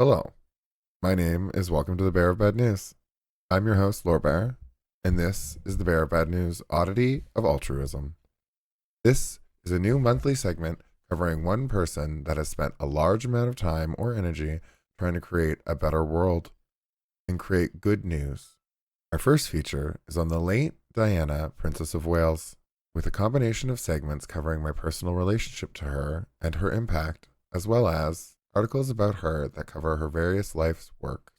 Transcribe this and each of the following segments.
Hello, my name is Welcome to the Bear of Bad News. I'm your host, Lore Bear, and this is the Bear of Bad News Oddity of Altruism. This is a new monthly segment covering one person that has spent a large amount of time or energy trying to create a better world and create good news. Our first feature is on the late Diana, Princess of Wales, with a combination of segments covering my personal relationship to her and her impact, as well as articles about her that cover her various life's work.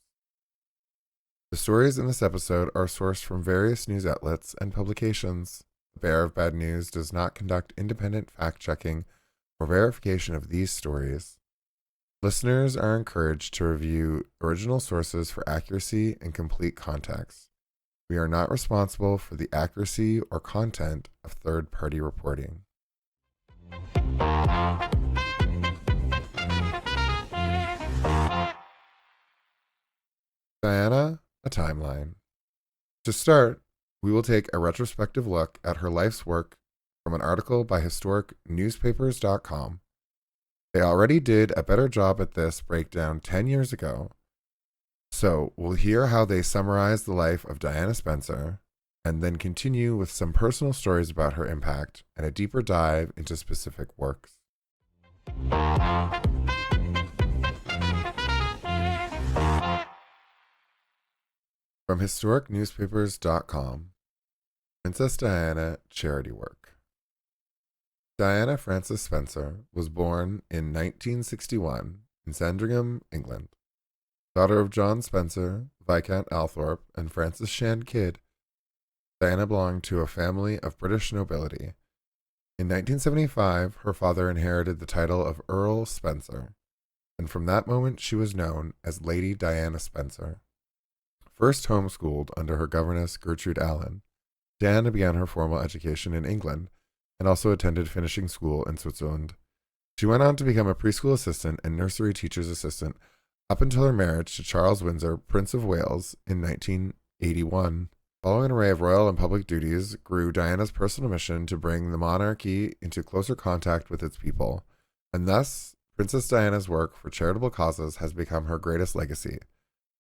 The stories in this episode are sourced from various news outlets and publications. The Bear of Bad News does not conduct independent fact-checking or verification of these stories. Listeners are encouraged to review original sources for accuracy and complete context. We are not responsible for the accuracy or content of third-party reporting. Diana, a timeline. To start, we will take a retrospective look at her life's work from an article by historicnewspapers.com. They already did a better job at this breakdown 10 years ago, so we'll hear how they summarize the life of Diana Spencer, and then continue with some personal stories about her impact and a deeper dive into specific works. From historicnewspapers.com, Princess Diana Charity Work. Diana Frances Spencer was born in 1961 in Sandringham, England. Daughter of John Spencer, Viscount Althorpe, and Frances Shand Kidd, Diana belonged to a family of British nobility. In 1975, her father inherited the title of Earl Spencer, and from that moment she was known as Lady Diana Spencer. First homeschooled under her governess Gertrude Allen, Diana began her formal education in England and also attended finishing school in Switzerland. She went on to become a preschool assistant and nursery teacher's assistant up until her marriage to Charles Windsor, Prince of Wales, in 1981. Following an array of royal and public duties grew Diana's personal mission to bring the monarchy into closer contact with its people, and thus Princess Diana's work for charitable causes has become her greatest legacy,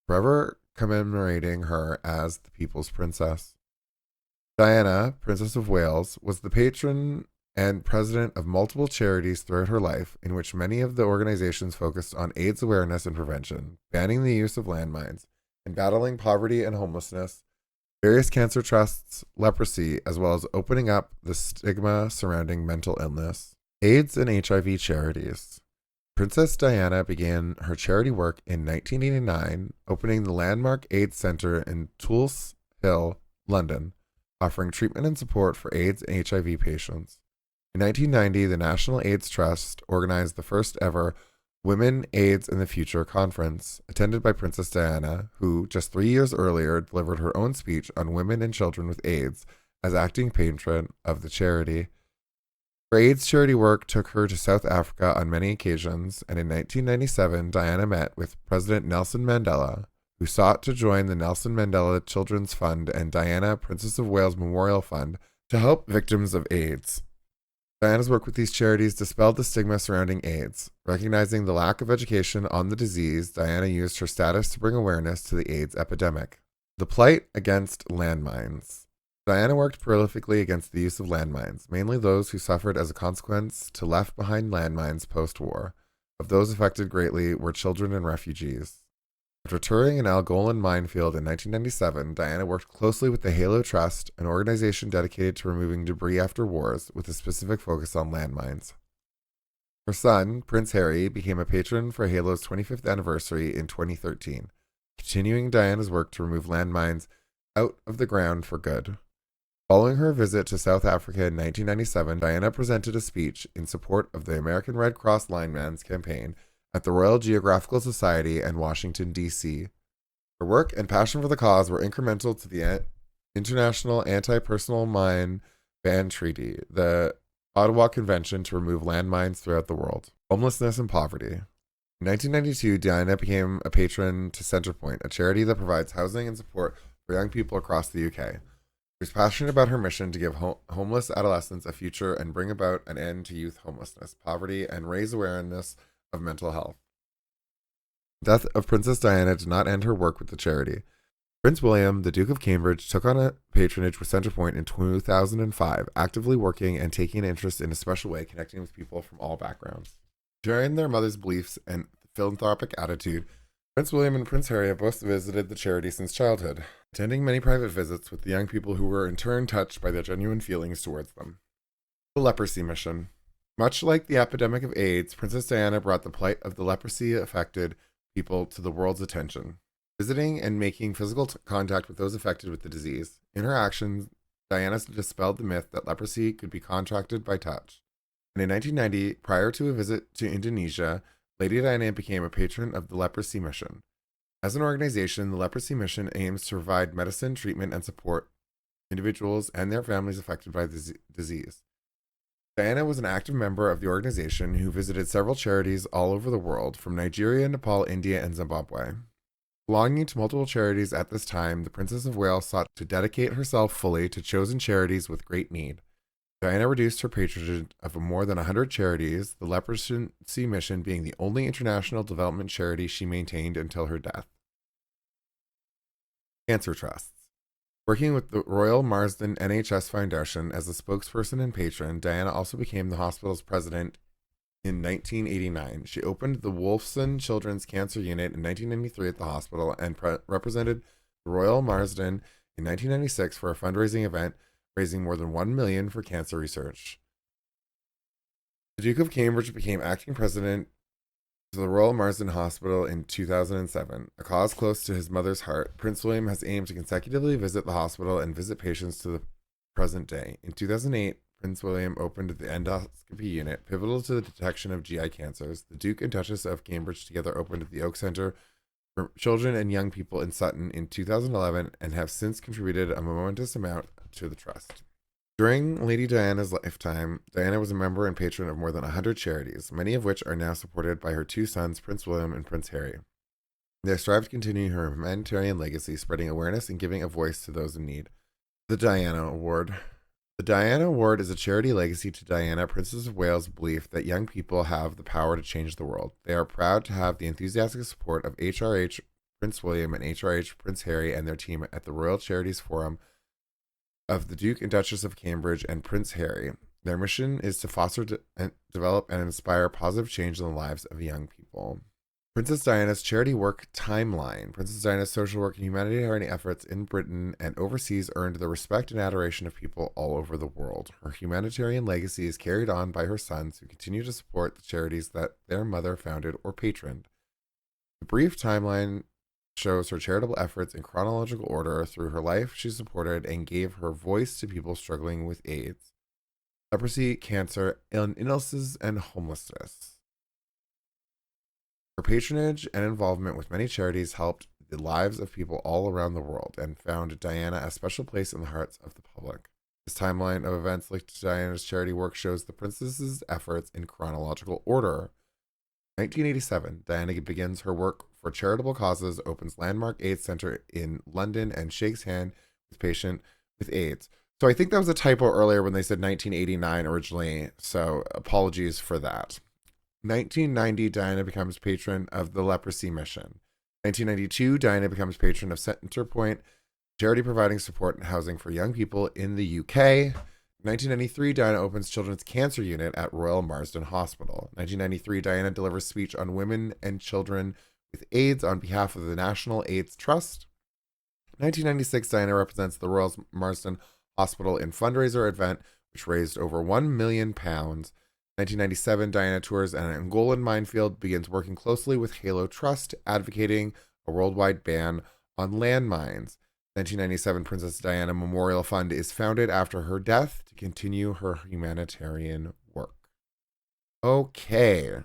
forever commemorating her as the people's princess. Diana, Princess of Wales, was the patron and president of multiple charities throughout her life, in which many of the organizations focused on AIDS awareness and prevention, banning the use of landmines, and battling poverty and homelessness, various cancer trusts, leprosy, as well as opening up the stigma surrounding mental illness, AIDS and HIV charities. Princess Diana began her charity work in 1989, opening the landmark AIDS Center in Tulse Hill, London, offering treatment and support for AIDS and HIV patients. In 1990, the National AIDS Trust organized the first ever Women, AIDS, and the Future conference, attended by Princess Diana, who, just 3 years earlier, delivered her own speech on women and children with AIDS as acting patron of the charity. Her AIDS charity work took her to South Africa on many occasions, and in 1997, Diana met with President Nelson Mandela, who sought to join the Nelson Mandela Children's Fund and Diana, Princess of Wales Memorial Fund to help victims of AIDS. Diana's work with these charities dispelled the stigma surrounding AIDS. Recognizing the lack of education on the disease, Diana used her status to bring awareness to the AIDS epidemic. The plight against landmines. Diana worked prolifically against the use of landmines, mainly those who suffered as a consequence to left-behind landmines post-war. Of those affected greatly were children and refugees. After touring an Algolan minefield in 1997, Diana worked closely with the Halo Trust, an organization dedicated to removing debris after wars, with a specific focus on landmines. Her son, Prince Harry, became a patron for Halo's 25th anniversary in 2013, continuing Diana's work to remove landmines out of the ground for good. Following her visit to South Africa in 1997, Diana presented a speech in support of the American Red Cross Lineman's campaign at the Royal Geographical Society in Washington, D.C. Her work and passion for the cause were incremental to the International Anti-Personal Mine Ban Treaty, the Ottawa Convention to remove landmines throughout the world, homelessness and poverty. In 1992, Diana became a patron to Centrepoint, a charity that provides housing and support for young people across the UK. She was passionate about her mission to give homeless adolescents a future and bring about an end to youth homelessness, poverty, and raise awareness of mental health. The death of Princess Diana did not end her work with the charity. Prince William, the Duke of Cambridge, took on a patronage with Centrepoint in 2005, actively working and taking an interest in a special way, connecting with people from all backgrounds. Sharing their mother's beliefs and philanthropic attitude, Prince William and Prince Harry have both visited the charity since childhood, attending many private visits with the young people who were in turn touched by their genuine feelings towards them. The Leprosy Mission. Much like the epidemic of AIDS, Princess Diana brought the plight of the leprosy-affected people to the world's attention, visiting and making physical contact with those affected with the disease. In her actions, Diana dispelled the myth that leprosy could be contracted by touch. And in 1990, prior to a visit to Indonesia, Lady Diana became a patron of the Leprosy Mission. As an organization, the Leprosy Mission aims to provide medicine, treatment, and support individuals and their families affected by the disease. Diana was an active member of the organization who visited several charities all over the world, from Nigeria, Nepal, India, and Zimbabwe. Belonging to multiple charities at this time, the Princess of Wales sought to dedicate herself fully to chosen charities with great need. Diana reduced her patronage of more than 100 charities, the Leprosy Mission being the only international development charity she maintained until her death. Cancer trusts. Working with the Royal Marsden NHS Foundation as a spokesperson and patron, Diana also became the hospital's president in 1989. She opened the Wolfson Children's Cancer Unit in 1993 at the hospital and represented the Royal Marsden in 1996 for a fundraising event, raising more than $1 million for cancer research. The Duke of Cambridge became acting president of the Royal Marsden Hospital in 2007, a cause close to his mother's heart. Prince William has aimed to consecutively visit the hospital and visit patients to the present day. In 2008, Prince William opened the endoscopy unit, pivotal to the detection of GI cancers. The Duke and Duchess of Cambridge together opened the Oak Center for Children and Young People in Sutton in 2011 and have since contributed a momentous amount to the trust. During Lady Diana's lifetime, Diana was a member and patron of more than 100 charities, many of which are now supported by her two sons, Prince William and Prince Harry. They strive to continue her humanitarian legacy, spreading awareness and giving a voice to those in need. The Diana Award. The Diana Award is a charity legacy to Diana, Princess of Wales' belief that young people have the power to change the world. They are proud to have the enthusiastic support of HRH Prince William and HRH Prince Harry and their team at the Royal Charities Forum of the Duke and Duchess of Cambridge and Prince Harry. Their mission is to foster, develop, and inspire positive change in the lives of young people. Princess Diana's charity work timeline. Princess Diana's social work and humanitarian efforts in Britain and overseas earned the respect and adoration of people all over the world. Her humanitarian legacy is carried on by her sons, who continue to support the charities that their mother founded or patroned. The brief timeline shows her charitable efforts in chronological order. Through her life, she supported and gave her voice to people struggling with AIDS, leprosy, cancer, illnesses, and homelessness. Her patronage and involvement with many charities helped the lives of people all around the world and found Diana a special place in the hearts of the public. This timeline of events linked to Diana's charity work shows the princess's efforts in chronological order. 1987, Diana begins her work for charitable causes, opens Landmark AIDS Center in London, and shakes hands with patient with AIDS. So I think that was a typo earlier when they said 1989 originally, so apologies for that. 1990, Diana becomes patron of the Leprosy Mission. 1992, Diana becomes patron of Centrepoint, charity providing support and housing for young people in the UK. 1993, Diana opens Children's Cancer Unit at Royal Marsden Hospital. 1993, Diana delivers speech on women and children with AIDS on behalf of the National AIDS Trust. 1996, Diana represents the Royal Marsden Hospital in fundraiser event, which raised over £1 million. 1997, Diana tours an Angolan minefield, begins working closely with Halo Trust, advocating a worldwide ban on landmines. 1997, Princess Diana Memorial Fund is founded after her death to continue her humanitarian work. Okay.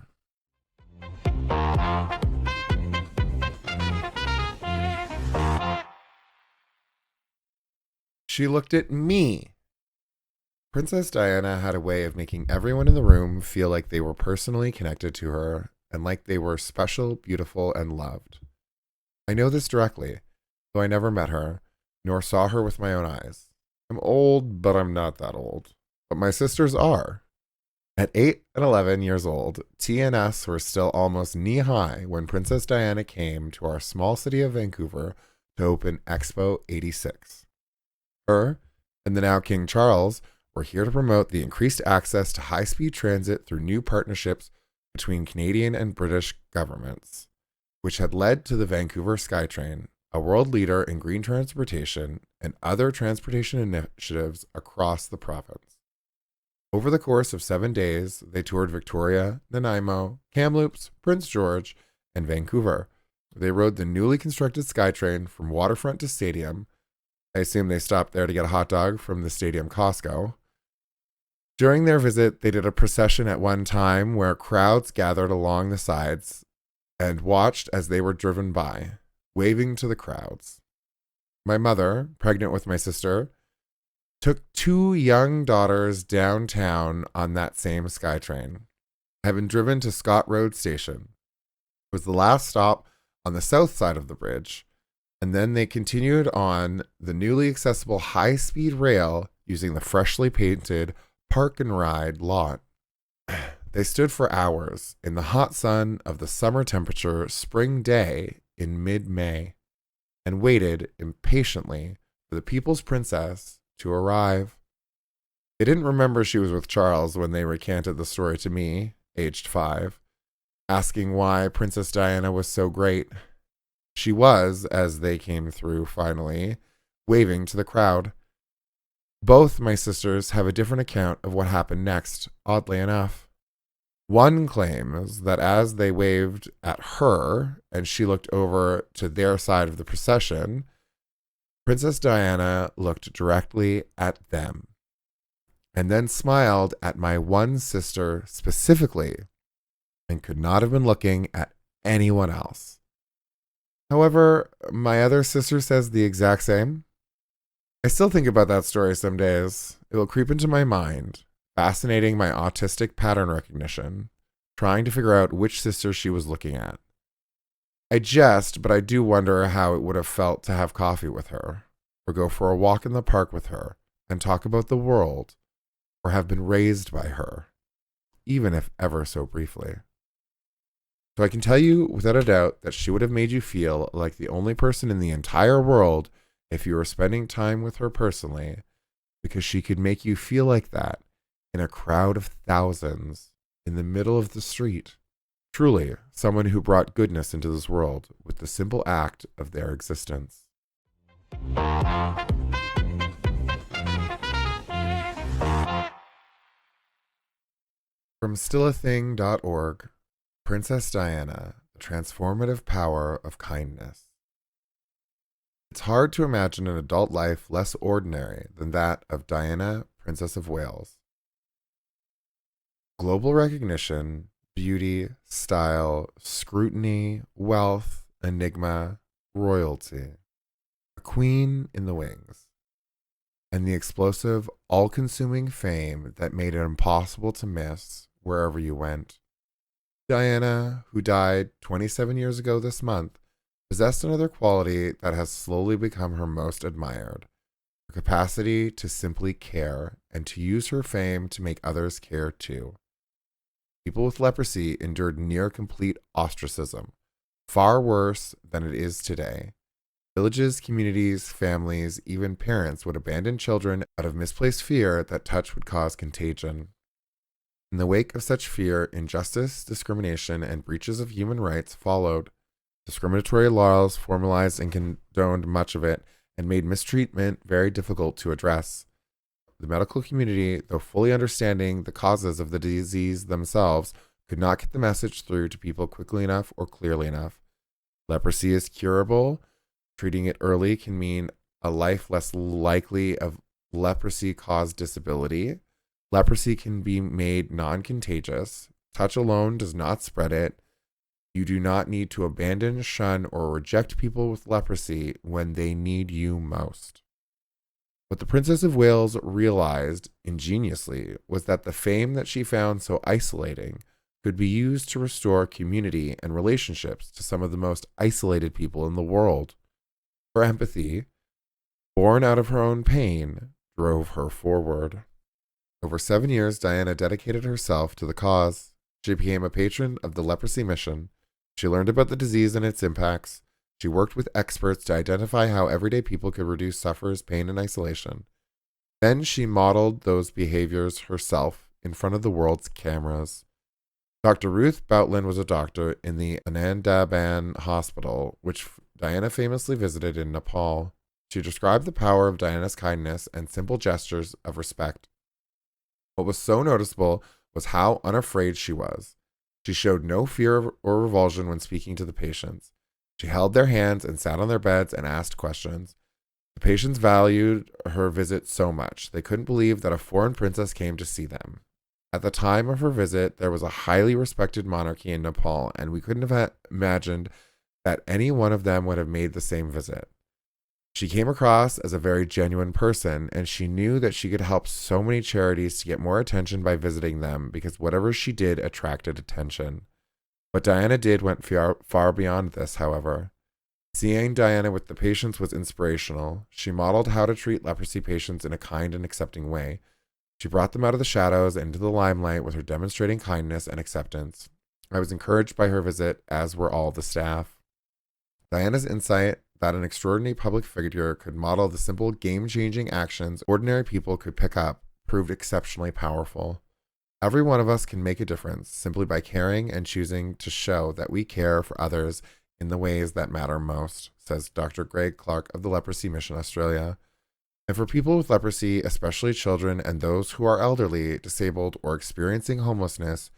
She looked at me. Princess Diana had a way of making everyone in the room feel like they were personally connected to her and like they were special, beautiful, and loved. I know this directly, though I never met her, nor saw her with my own eyes. I'm old, but I'm not that old. But my sisters are. At 8 and 11 years old, T and S were still almost knee-high when Princess Diana came to our small city of Vancouver to open Expo 86. Her and the now King Charles were here to promote the increased access to high-speed transit through new partnerships between Canadian and British governments, which had led to the Vancouver SkyTrain, a world leader in green transportation and other transportation initiatives across the province. Over the course of 7 days, they toured Victoria, Nanaimo, Kamloops, Prince George, and Vancouver. They rode the newly constructed SkyTrain from waterfront to stadium. I assume they stopped there to get a hot dog from the stadium Costco. During their visit, they did a procession at one time where crowds gathered along the sides and watched as they were driven by, waving to the crowds. My mother, pregnant with my sister, took 2 young daughters downtown on that same SkyTrain. Having driven to Scott Road Station, it was the last stop on the south side of the bridge, and then they continued on the newly accessible high-speed rail using the freshly painted Park and Ride lot. They stood for hours in the hot sun of the summer temperature spring day in mid-May and waited impatiently for the People's Princess to arrive. They didn't remember she was with Charles when they recanted the story to me, aged 5, asking why Princess Diana was so great. She was, as they came through finally, waving to the crowd. Both my sisters have a different account of what happened next, oddly enough. One claims that as they waved at her and she looked over to their side of the procession, Princess Diana looked directly at them and then smiled at my one sister specifically and could not have been looking at anyone else. However, my other sister says the exact same. I still think about that story some days. It will creep into my mind, fascinating my autistic pattern recognition, trying to figure out which sister she was looking at. I jest, but I do wonder how it would have felt to have coffee with her, or go for a walk in the park with her, and talk about the world, or have been raised by her, even if ever so briefly. So I can tell you without a doubt that she would have made you feel like the only person in the entire world if you were spending time with her personally, because she could make you feel like that in a crowd of thousands in the middle of the street. Truly, someone who brought goodness into this world with the simple act of their existence. From stillathing.org, Princess Diana, the transformative power of kindness. It's hard to imagine an adult life less ordinary than that of Diana, Princess of Wales. Global recognition, beauty, style, scrutiny, wealth, enigma, royalty. A queen in the wings. And the explosive, all-consuming fame that made it impossible to miss wherever you went. Diana, who died 27 years ago this month, possessed another quality that has slowly become her most admired, her capacity to simply care and to use her fame to make others care too. People with leprosy endured near complete ostracism, far worse than it is today. Villages, communities, families, even parents would abandon children out of misplaced fear that touch would cause contagion. In the wake of such fear, injustice, discrimination, and breaches of human rights followed. Discriminatory laws formalized and condoned much of it and made mistreatment very difficult to address. The medical community, though fully understanding the causes of the disease themselves, could not get the message through to people quickly enough or clearly enough. Leprosy is curable. Treating it early can mean a life less likely of leprosy-caused disability. Leprosy can be made non-contagious. Touch alone does not spread it. You do not need to abandon, shun, or reject people with leprosy when they need you most. What the Princess of Wales realized ingeniously was that the fame that she found so isolating could be used to restore community and relationships to some of the most isolated people in the world. Her empathy, born out of her own pain, drove her forward. Over 7 years, Diana dedicated herself to the cause. She became a patron of the leprosy mission. She learned about the disease and its impacts. She worked with experts to identify how everyday people could reduce sufferers' pain and isolation. Then she modeled those behaviors herself in front of the world's cameras. Dr. Ruth Boutland was a doctor in the Anandaban Hospital, which Diana famously visited in Nepal. She described the power of Diana's kindness and simple gestures of respect. What was so noticeable was how unafraid she was. She showed no fear or revulsion when speaking to the patients. She held their hands and sat on their beds and asked questions. The patients valued her visit so much. They couldn't believe that a foreign princess came to see them. At the time of her visit, there was a highly respected monarchy in Nepal, and we couldn't have imagined that any one of them would have made the same visit. She came across as a very genuine person, and she knew that she could help so many charities to get more attention by visiting them because whatever she did attracted attention. What Diana did went far beyond this, however. Seeing Diana with the patients was inspirational. She modeled how to treat leprosy patients in a kind and accepting way. She brought them out of the shadows and into the limelight with her demonstrating kindness and acceptance. I was encouraged by her visit, as were all the staff. Diana's insight that an extraordinary public figure could model the simple game-changing actions ordinary people could pick up proved exceptionally powerful. Every one of us can make a difference simply by caring and choosing to show that we care for others in the ways that matter most, says Dr. Greg Clark of the Leprosy Mission Australia. And for people with leprosy, especially children and those who are elderly, disabled, or experiencing homelessness,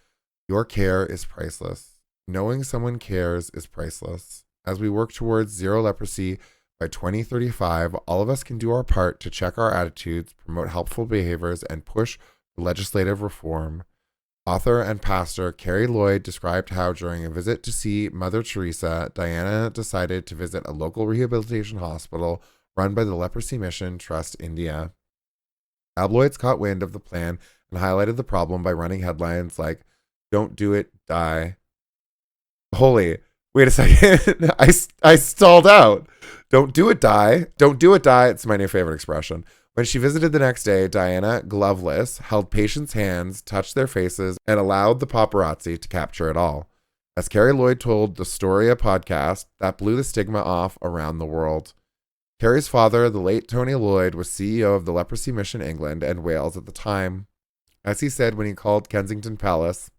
your care is priceless. Knowing someone cares is priceless. As we work towards zero leprosy by 2035, all of us can do our part to check our attitudes, promote helpful behaviors, and push for legislative reform. Author and pastor Carrie Lloyd described how during a visit to see Mother Teresa, Diana decided to visit a local rehabilitation hospital run by the Leprosy Mission Trust India. Tabloids caught wind of the plan and highlighted the problem by running headlines like, "Don't do it, die." Holy, wait a second. I stalled out. Don't do it, die. Don't do it, die. It's my new favorite expression. When she visited the next day, Diana, gloveless, held patients' hands, touched their faces, and allowed the paparazzi to capture it all. As Carrie Lloyd told the Storia podcast, that blew the stigma off around the world. Carrie's father, the late Tony Lloyd, was CEO of the Leprosy Mission England and Wales at the time. As he said when he called Kensington Palace,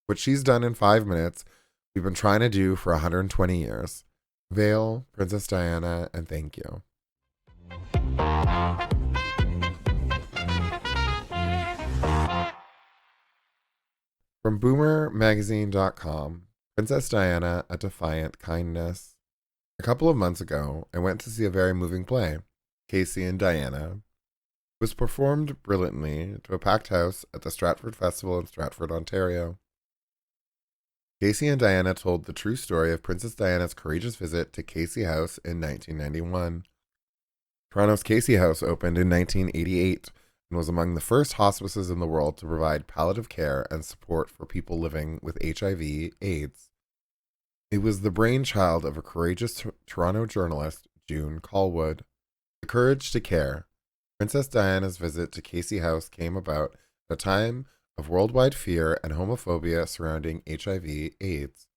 "What she's done in 5 minutes, we've been trying to do for 120 years. Veil, Princess Diana, and thank you." From boomermagazine.com, Princess Diana, A Defiant Kindness. A couple of months ago, I went to see a very moving play, Casey and Diana. It was performed brilliantly to a packed house at the Stratford Festival in Stratford, Ontario. Casey and Diana told the true story of Princess Diana's courageous visit to Casey House in 1991. Toronto's Casey House opened in 1988 and was among the first hospices in the world to provide palliative care and support for people living with HIV/AIDS. It was the brainchild of a courageous Toronto journalist, June Callwood. The courage to care. Princess Diana's visit to Casey House came about at a time of worldwide fear and homophobia surrounding HIV/AIDS.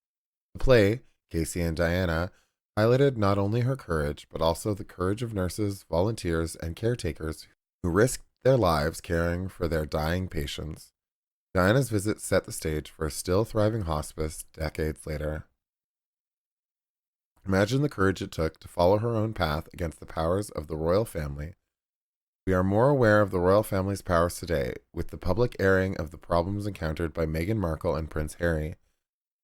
The play, Casey and Diana, highlighted not only her courage, but also the courage of nurses, volunteers, and caretakers who risked their lives caring for their dying patients. Diana's visit set the stage for a still thriving hospice decades later. Imagine the courage it took to follow her own path against the powers of the royal family. We are more aware of the royal family's powers today, with the public airing of the problems encountered by Meghan Markle and Prince Harry.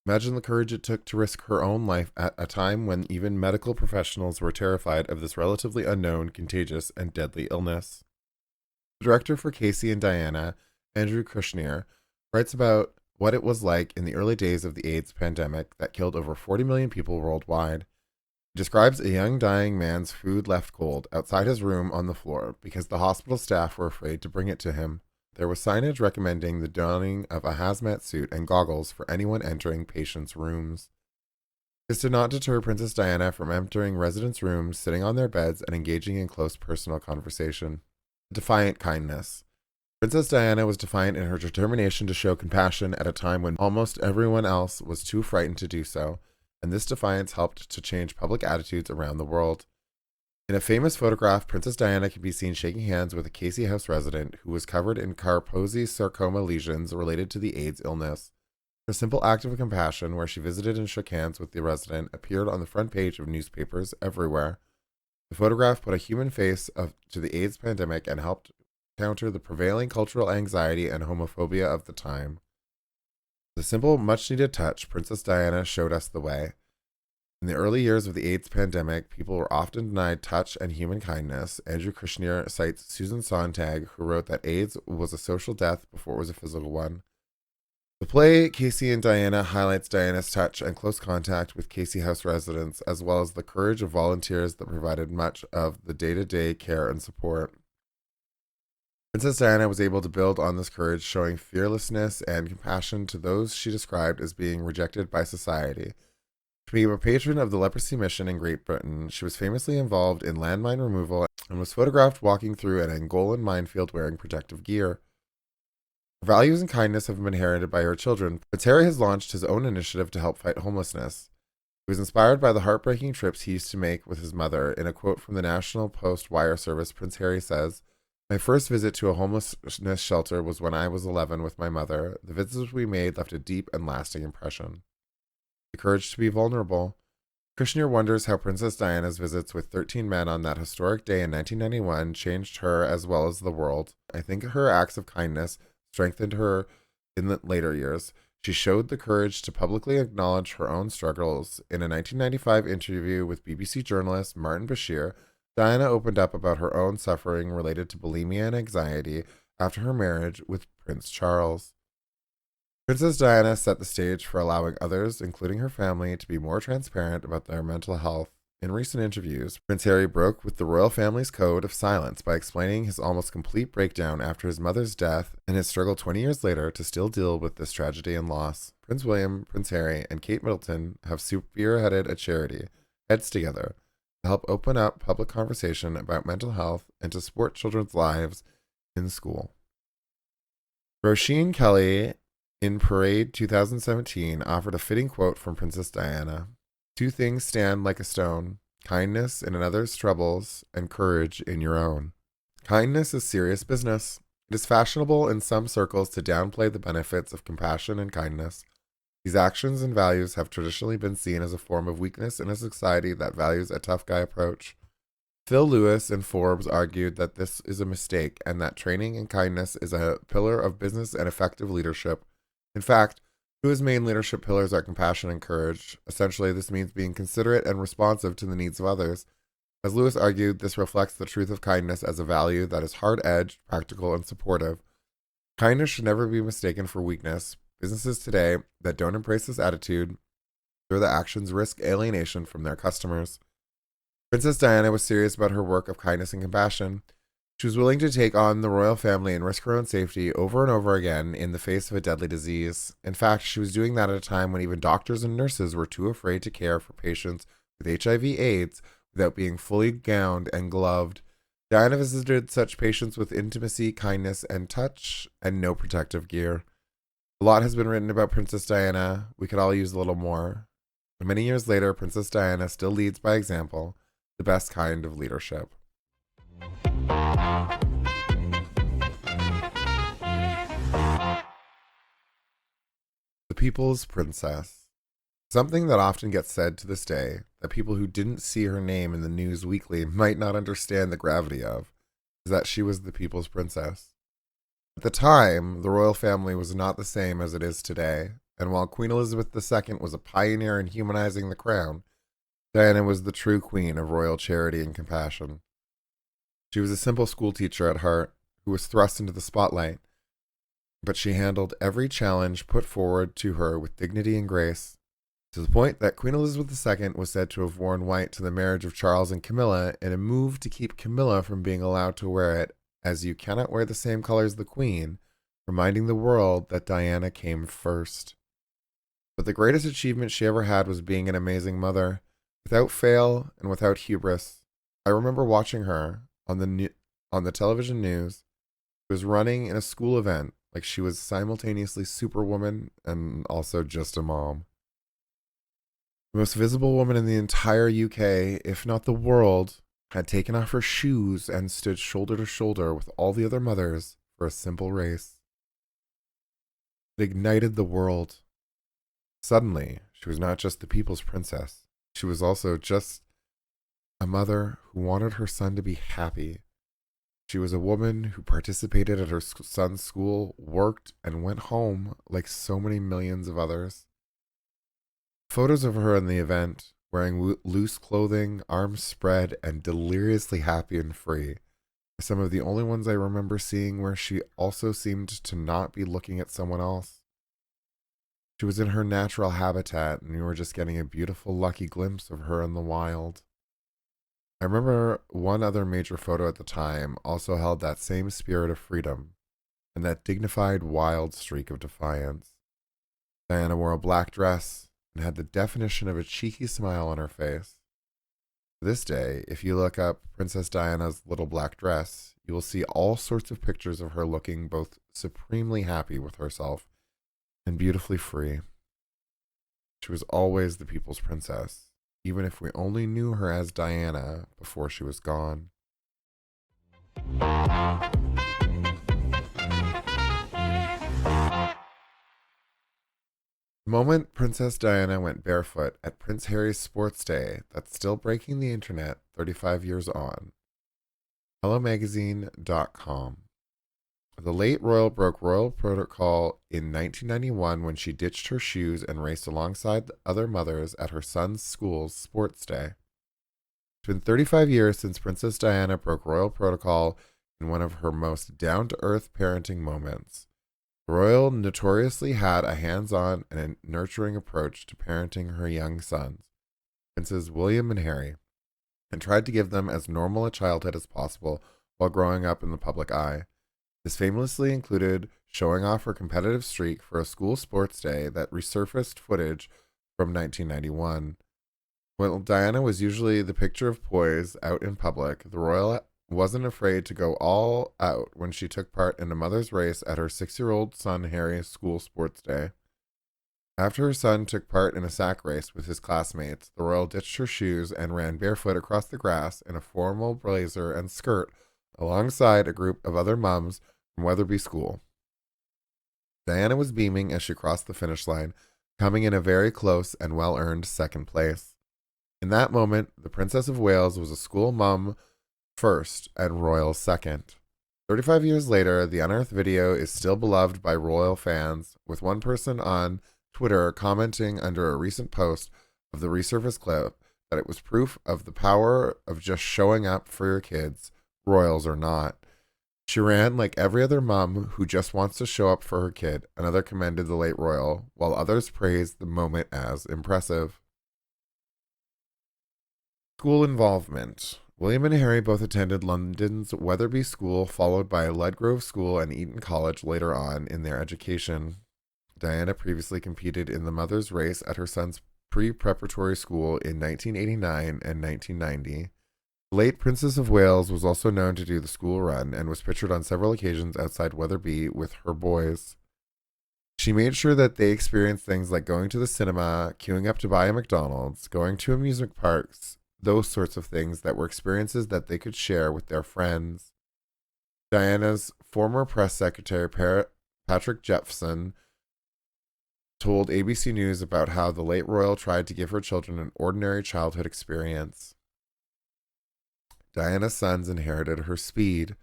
Imagine the courage it took to risk her own life at a time when even medical professionals were terrified of this relatively unknown, contagious, and deadly illness. The director for Casey and Diana, Andrew Kushner, writes about what it was like in the early days of the AIDS pandemic that killed over 40 million people worldwide. He describes a young dying man's food left cold outside his room on the floor because the hospital staff were afraid to bring it to him. There was signage recommending the donning of a hazmat suit and goggles for anyone entering patients' rooms. This did not deter Princess Diana from entering residents' rooms, sitting on their beds, and engaging in close personal conversation. Defiant kindness. Princess Diana was defiant in her determination to show compassion at a time when almost everyone else was too frightened to do so, and this defiance helped to change public attitudes around the world. In a famous photograph, Princess Diana can be seen shaking hands with a Casey House resident who was covered in Kaposi sarcoma lesions related to the AIDS illness. Her simple act of compassion, where she visited and shook hands with the resident, appeared on the front page of newspapers everywhere. The photograph put a human face to the AIDS pandemic and helped counter the prevailing cultural anxiety and homophobia of the time. The simple, much-needed touch, Princess Diana showed us the way. In the early years of the AIDS pandemic, people were often denied touch and human kindness. Andrew Kushner cites Susan Sontag, who wrote that AIDS was a social death before it was a physical one. The play Casey and Diana highlights Diana's touch and close contact with Casey House residents, as well as the courage of volunteers that provided much of the day-to-day care and support. Princess Diana was able to build on this courage, showing fearlessness and compassion to those she described as being rejected by society. She became a patron of the leprosy mission in Great Britain. She was famously involved in landmine removal and was photographed walking through an Angolan minefield wearing protective gear. Her values and kindness have been inherited by her children. Prince Harry has launched his own initiative to help fight homelessness. He was inspired by the heartbreaking trips he used to make with his mother. In a quote from the National Post Wire Service, Prince Harry says, "My first visit to a homelessness shelter was when I was 11 with my mother. The visits we made left a deep and lasting impression." The courage to be vulnerable. Kushner wonders how Princess Diana's visits with 13 men on that historic day in 1991 changed her as well as the world. I think her acts of kindness strengthened her in the later years. She showed the courage to publicly acknowledge her own struggles. In a 1995 interview with BBC journalist Martin Bashir, Diana opened up about her own suffering related to bulimia and anxiety after her marriage with Prince Charles. Princess Diana set the stage for allowing others, including her family, to be more transparent about their mental health. In recent interviews, Prince Harry broke with the royal family's code of silence by explaining his almost complete breakdown after his mother's death and his struggle 20 years later to still deal with this tragedy and loss. Prince William, Prince Harry, and Kate Middleton have spearheaded a charity, Heads Together, to help open up public conversation about mental health and to support children's lives in school. Roisin Kelly, in Parade 2017, offered a fitting quote from Princess Diana. "Two things stand like a stone: kindness in another's troubles and courage in your own." Kindness is serious business. It is fashionable in some circles to downplay the benefits of compassion and kindness. These actions and values have traditionally been seen as a form of weakness in a society that values a tough guy approach. Phil Lewis in Forbes argued that this is a mistake and that training in kindness is a pillar of business and effective leadership. In fact, two of his main leadership pillars are compassion and courage. Essentially, this means being considerate and responsive to the needs of others. As Lewis argued, this reflects the truth of kindness as a value that is hard-edged, practical, and supportive. Kindness should never be mistaken for weakness. Businesses today that don't embrace this attitude through their actions risk alienation from their customers. Princess Diana was serious about her work of kindness and compassion. She was willing to take on the royal family and risk her own safety over and over again in the face of a deadly disease. In fact, she was doing that at a time when even doctors and nurses were too afraid to care for patients with HIV/AIDS without being fully gowned and gloved. Diana visited such patients with intimacy, kindness, and touch, and no protective gear. A lot has been written about Princess Diana. We could all use a little more. Many years later, Princess Diana still leads by example, the best kind of leadership. The People's Princess. Something that often gets said to this day that people who didn't see her name in the news weekly might not understand the gravity of is that she was the People's Princess. At the time, the royal family was not the same as it is today, and while Queen Elizabeth II was a pioneer in humanizing the crown, Diana was the true queen of royal charity and compassion. She was a simple schoolteacher at heart who was thrust into the spotlight, but she handled every challenge put forward to her with dignity and grace, to the point that Queen Elizabeth II was said to have worn white to the marriage of Charles and Camilla in a move to keep Camilla from being allowed to wear it, as you cannot wear the same color as the Queen, reminding the world that Diana came first. But the greatest achievement she ever had was being an amazing mother, without fail and without hubris. I remember watching her on the television news She was running in a school event, like she was simultaneously Superwoman and also just a mom. The most visible woman in the entire UK, if not the world, had taken off her shoes and stood shoulder to shoulder with all the other mothers for a simple race. It ignited the world. Suddenly, she was not just the people's princess. She was also just a mother who wanted her son to be happy. She was a woman who participated at her son's school, worked, and went home like so many millions of others. Photos of her in the event, wearing loose clothing, arms spread, and deliriously happy and free, are some of the only ones I remember seeing where she also seemed to not be looking at someone else. She was in her natural habitat, and you were just getting a beautiful, lucky glimpse of her in the wild. I remember one other major photo at the time also held that same spirit of freedom and that dignified, wild streak of defiance. Diana wore a black dress and had the definition of a cheeky smile on her face. To this day, if you look up Princess Diana's little black dress, you will see all sorts of pictures of her looking both supremely happy with herself and beautifully free. She was always the people's princess, even if we only knew her as Diana before she was gone. The moment Princess Diana went barefoot at Prince Harry's sports day that's still breaking the internet 35 years on. HelloMagazine.com. The late royal broke royal protocol in 1991 when she ditched her shoes and raced alongside other mothers at her son's school's sports day. It's been 35 years since Princess Diana broke royal protocol in one of her most down-to-earth parenting moments. The royal notoriously had a hands-on and a nurturing approach to parenting her young sons, Princes William and Harry, and tried to give them as normal a childhood as possible while growing up in the public eye. This famously included showing off her competitive streak for a school sports day that resurfaced footage from 1991. While Diana was usually the picture of poise out in public, the royal wasn't afraid to go all out when she took part in a mother's race at her 6-year-old son Harry's school sports day. After her son took part in a sack race with his classmates, the royal ditched her shoes and ran barefoot across the grass in a formal blazer and skirt alongside a group of other mums from Weatherby School. Diana was beaming as she crossed the finish line, coming in a very close and well-earned second place. In that moment, the Princess of Wales was a school mum first and royal second. 35 years later, the unearthed video is still beloved by royal fans, with one person on Twitter commenting under a recent post of the resurfaced clip that it was proof of the power of just showing up for your kids, royals or not. She ran like every other mom who just wants to show up for her kid. Another commended the late royal, while others praised the moment as impressive. School involvement. William and Harry both attended London's Weatherby School, followed by Ledgrove School and Eton College later on in their education. Diana previously competed in the mother's race at her son's pre-preparatory school in 1989 and 1990. The late Princess of Wales was also known to do the school run and was pictured on several occasions outside Weatherby with her boys. She made sure that they experienced things like going to the cinema, queuing up to buy a McDonald's, going to amusement parks, those sorts of things that were experiences that they could share with their friends. Diana's former press secretary, Patrick Jeffson, told ABC News about how the late royal tried to give her children an ordinary childhood experience. Diana's sons inherited her speed.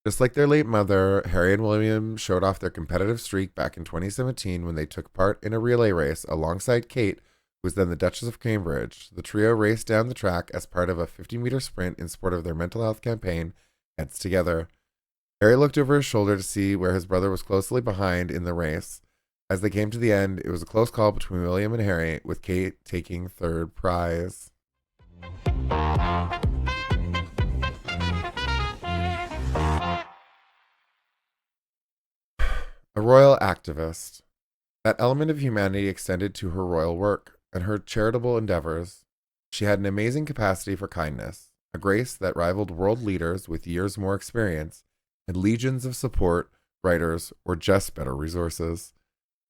Just like their late mother, Harry and William showed off their competitive streak back in 2017 when they took part in a relay race alongside Kate, who was then the Duchess of Cambridge. The trio raced down the track as part of a 50-meter sprint in support of their mental health campaign, Heads Together. Harry looked over his shoulder to see where his brother was closely behind in the race. As they came to the end, it was a close call between William and Harry, with Kate taking third prize. A royal activist. That element of humanity extended to her royal work and her charitable endeavors. She had an amazing capacity for kindness, a grace that rivaled world leaders with years more experience, and legions of support, writers, or just better resources.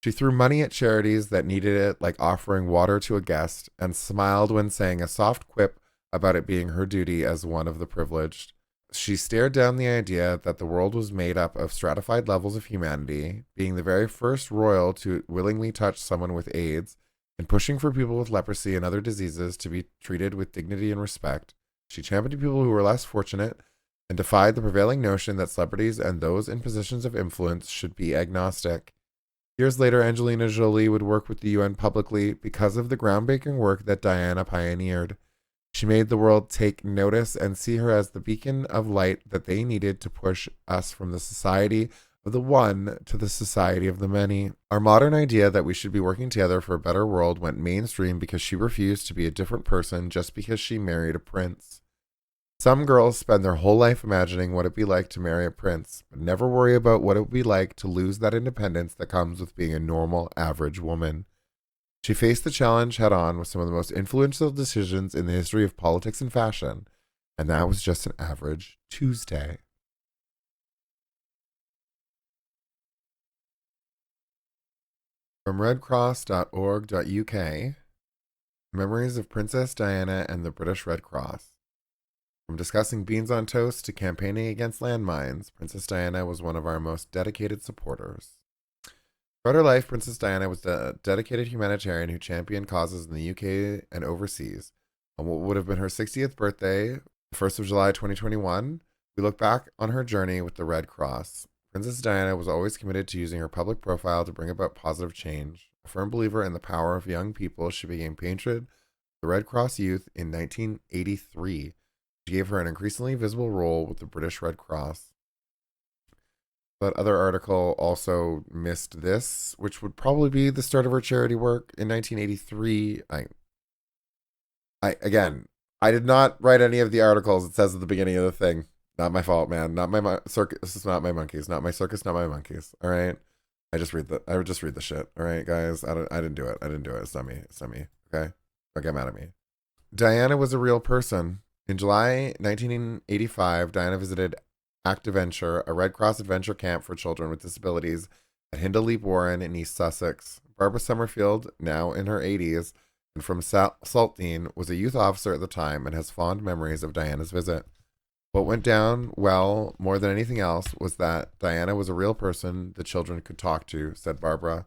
She threw money at charities that needed it, like offering water to a guest, and smiled when saying a soft quip about it being her duty as one of the privileged. She stared down the idea that the world was made up of stratified levels of humanity, being the very first royal to willingly touch someone with AIDS, and pushing for people with leprosy and other diseases to be treated with dignity and respect. She championed people who were less fortunate and defied the prevailing notion that celebrities and those in positions of influence should be agnostic. Years later, Angelina Jolie would work with the UN publicly because of the groundbreaking work that Diana pioneered. She made the world take notice and see her as the beacon of light that they needed to push us from the society of the one to the society of the many. Our modern idea that we should be working together for a better world went mainstream because she refused to be a different person just because she married a prince. Some girls spend their whole life imagining what it'd be like to marry a prince, but never worry about what it would be like to lose that independence that comes with being a normal, average woman. She faced the challenge head on with some of the most influential decisions in the history of politics and fashion, and that was just an average Tuesday. From redcross.org.uk, Memories of Princess Diana and the British Red Cross. From discussing beans on toast to campaigning against landmines, Princess Diana was one of our most dedicated supporters. Throughout her life, Princess Diana was a dedicated humanitarian who championed causes in the UK and overseas. On what would have been her 60th birthday, the 1st of July 2021, we look back on her journey with the Red Cross. Princess Diana was always committed to using her public profile to bring about positive change. A firm believer in the power of young people, she became patron of the Red Cross Youth in 1983. She gave her an increasingly visible role with the British Red Cross. That other article also missed this, which would probably be the start of her charity work in 1983. I did not write any of the articles it says at the beginning of the thing. Not my fault, man. Not my circus. This is not my monkeys. Not my circus. Not my monkeys. All right. I would just read the shit. All right, guys. I didn't do it. It's not me. Okay. Don't get mad at me. Diana was a real person. In July 1985, Diana visited Activenture, a Red Cross adventure camp for children with disabilities at Hindley Warren in East Sussex. Barbara Summerfield, now in her 80s, and from Saltine, was a youth officer at the time and has fond memories of Diana's visit. What went down well, more than anything else, was that Diana was a real person the children could talk to, said Barbara.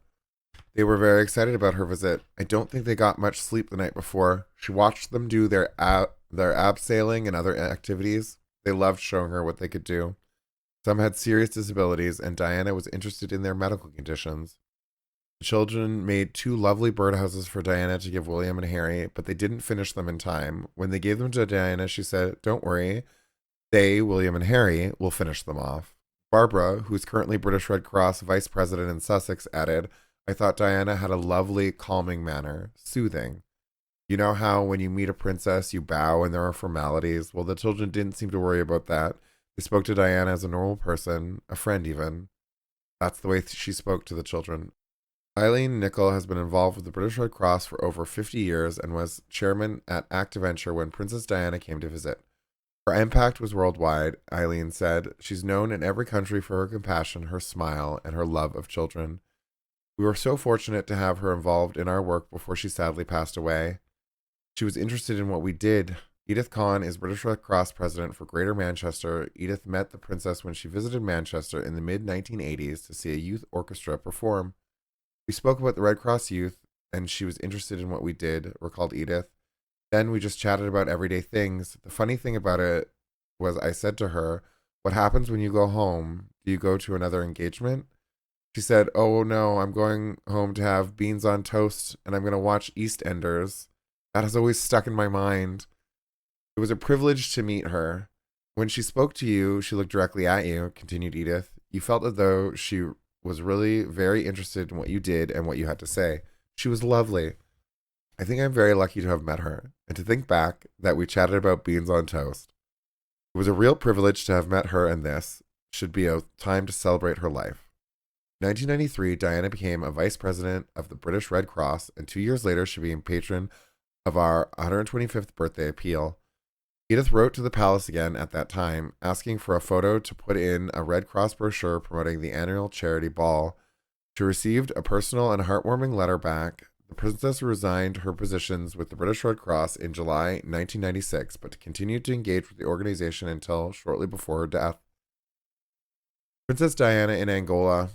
They were very excited about her visit. I don't think they got much sleep the night before. She watched them do their abseiling and other activities. They loved showing her what they could do. Some had serious disabilities, and Diana was interested in their medical conditions. The children made 2 lovely birdhouses for Diana to give William and Harry, but they didn't finish them in time. When they gave them to Diana, she said, "Don't worry. They, William and Harry, will finish them off." Barbara, who's currently British Red Cross Vice President in Sussex, added, "I thought Diana had a lovely, calming manner, soothing. You know how when you meet a princess, you bow and there are formalities? Well, the children didn't seem to worry about that. They spoke to Diana as a normal person, a friend even. That's the way she spoke to the children." Eileen Nichol has been involved with the British Red Cross for over 50 years and was chairman at Activenture when Princess Diana came to visit. Her impact was worldwide, Eileen said. She's known in every country for her compassion, her smile, and her love of children. We were so fortunate to have her involved in our work before she sadly passed away. She was interested in what we did. Edith Conn is British Red Cross president for Greater Manchester. Edith met the princess when she visited Manchester in the mid-1980s to see a youth orchestra perform. We spoke about the Red Cross youth, and she was interested in what we did, recalled Edith. Then we just chatted about everyday things. The funny thing about it was I said to her, "What happens when you go home? Do you go to another engagement?" She said, "Oh no, I'm going home to have beans on toast and I'm going to watch EastEnders." That has always stuck in my mind. It was a privilege to meet her. When she spoke to you, she looked directly at you, continued Edith. You felt as though she was really very interested in what you did and what you had to say. She was lovely. I think I'm very lucky to have met her, and to think back that we chatted about beans on toast. It was a real privilege to have met her, and this should be a time to celebrate her life. In 1993, Diana became a vice president of the British Red Cross, and 2 years later, she became patron of our 125th birthday appeal. Edith wrote to the palace again at that time, asking for a photo to put in a Red Cross brochure promoting the annual charity ball. She received a personal and heartwarming letter back. The princess resigned her positions with the British Red Cross in July 1996, but continued to engage with the organization until shortly before her death. Princess Diana in Angola.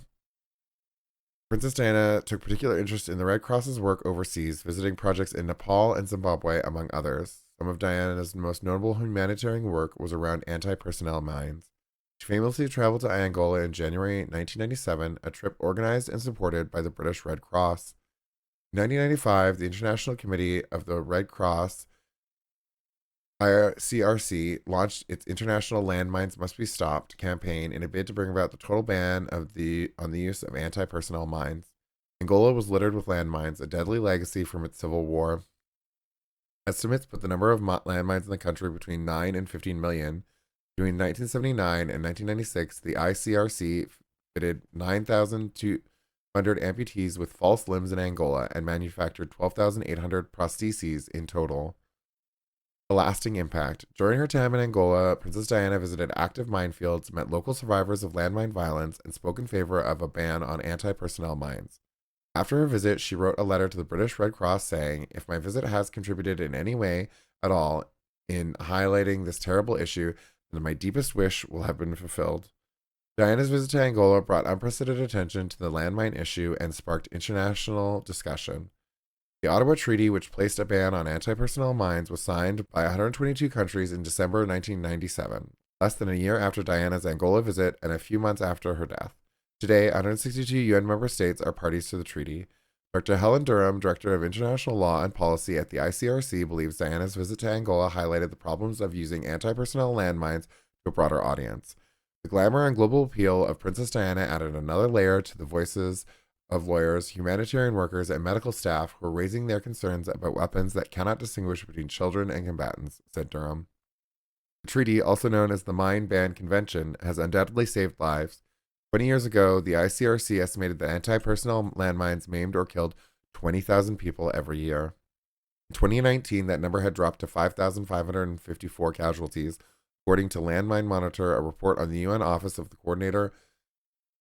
Princess Diana took particular interest in the Red Cross's work overseas, visiting projects in Nepal and Zimbabwe, among others. Some of Diana's most notable humanitarian work was around anti-personnel mines. She famously traveled to Angola in January 1997, a trip organized and supported by the British Red Cross. In 1995, the International Committee of the Red Cross, ICRC, launched its International Landmines Must Be Stopped campaign in a bid to bring about the total ban on the use of anti-personnel mines. Angola was littered with landmines, a deadly legacy from its civil war. Estimates put the number of landmines in the country between 9 and 15 million. Between 1979 and 1996, the ICRC fitted 9,200 amputees with false limbs in Angola and manufactured 12,800 prostheses in total. A lasting impact. During her time in Angola, Princess Diana visited active minefields, met local survivors of landmine violence, and spoke in favor of a ban on anti-personnel mines. After her visit, she wrote a letter to the British Red Cross saying, "If my visit has contributed in any way at all in highlighting this terrible issue, then my deepest wish will have been fulfilled." Diana's visit to Angola brought unprecedented attention to the landmine issue and sparked international discussion. The Ottawa Treaty, which placed a ban on anti-personnel mines, was signed by 122 countries in December 1997, less than a year after Diana's Angola visit and a few months after her death. Today, 162 UN member states are parties to the treaty. Dr. Helen Durham, Director of International Law and Policy at the ICRC, believes Diana's visit to Angola highlighted the problems of using anti-personnel landmines to a broader audience. The glamour and global appeal of Princess Diana added another layer to the voices of lawyers, humanitarian workers, and medical staff who are raising their concerns about weapons that cannot distinguish between children and combatants, said Durham. The treaty, also known as the Mine Ban Convention, has undoubtedly saved lives. 20 years ago, the ICRC estimated that anti-personnel landmines maimed or killed 20,000 people every year. In 2019, that number had dropped to 5,554 casualties, according to Landmine Monitor, a report on the UN Office of the Coordinator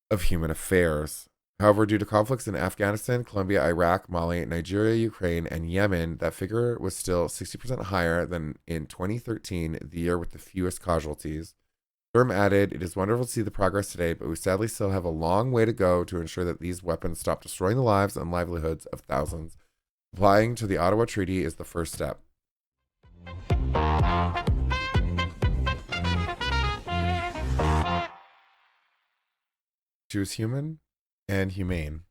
of Human Affairs. However, due to conflicts in Afghanistan, Colombia, Iraq, Mali, Nigeria, Ukraine, and Yemen, that figure was still 60% higher than in 2013, the year with the fewest casualties. Durham added, "It is wonderful to see the progress today, but we sadly still have a long way to go to ensure that these weapons stop destroying the lives and livelihoods of thousands. Applying to the Ottawa Treaty is the first step." She was human and humane.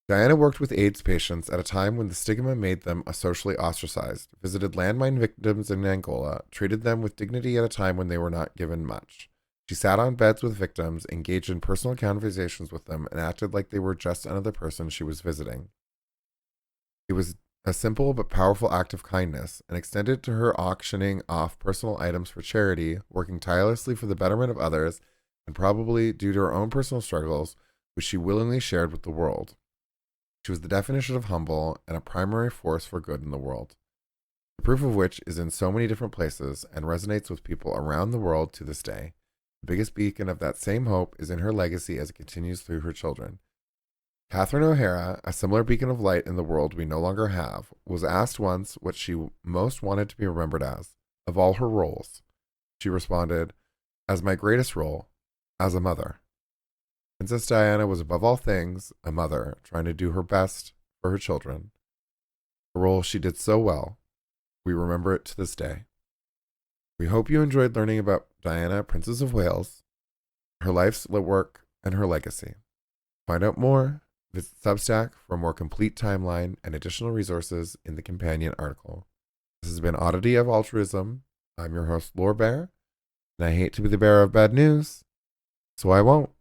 Diana worked with AIDS patients at a time when the stigma made them socially ostracized, visited landmine victims in Angola, treated them with dignity at a time when they were not given much. She sat on beds with victims, engaged in personal conversations with them, and acted like they were just another person she was visiting. It was a simple but powerful act of kindness, and extended to her auctioning off personal items for charity, working tirelessly for the betterment of others, and probably due to her own personal struggles, which she willingly shared with the world. She was the definition of humble and a primary force for good in the world, the proof of which is in so many different places and resonates with people around the world to this day. The biggest beacon of that same hope is in her legacy as it continues through her children. Catherine O'Hara, a similar beacon of light in the world we no longer have, was asked once what she most wanted to be remembered as, of all her roles. She responded, "As my greatest role, as a mother." Princess Diana was above all things a mother trying to do her best for her children. A role she did so well, we remember it to this day. We hope you enjoyed learning about Diana, Princess of Wales, her life's work, and her legacy. Find out more, visit Substack for a more complete timeline and additional resources in the companion article. This has been Oddity of Altruism. I'm your host, Lore Bear, and I hate to be the bearer of bad news, so I won't.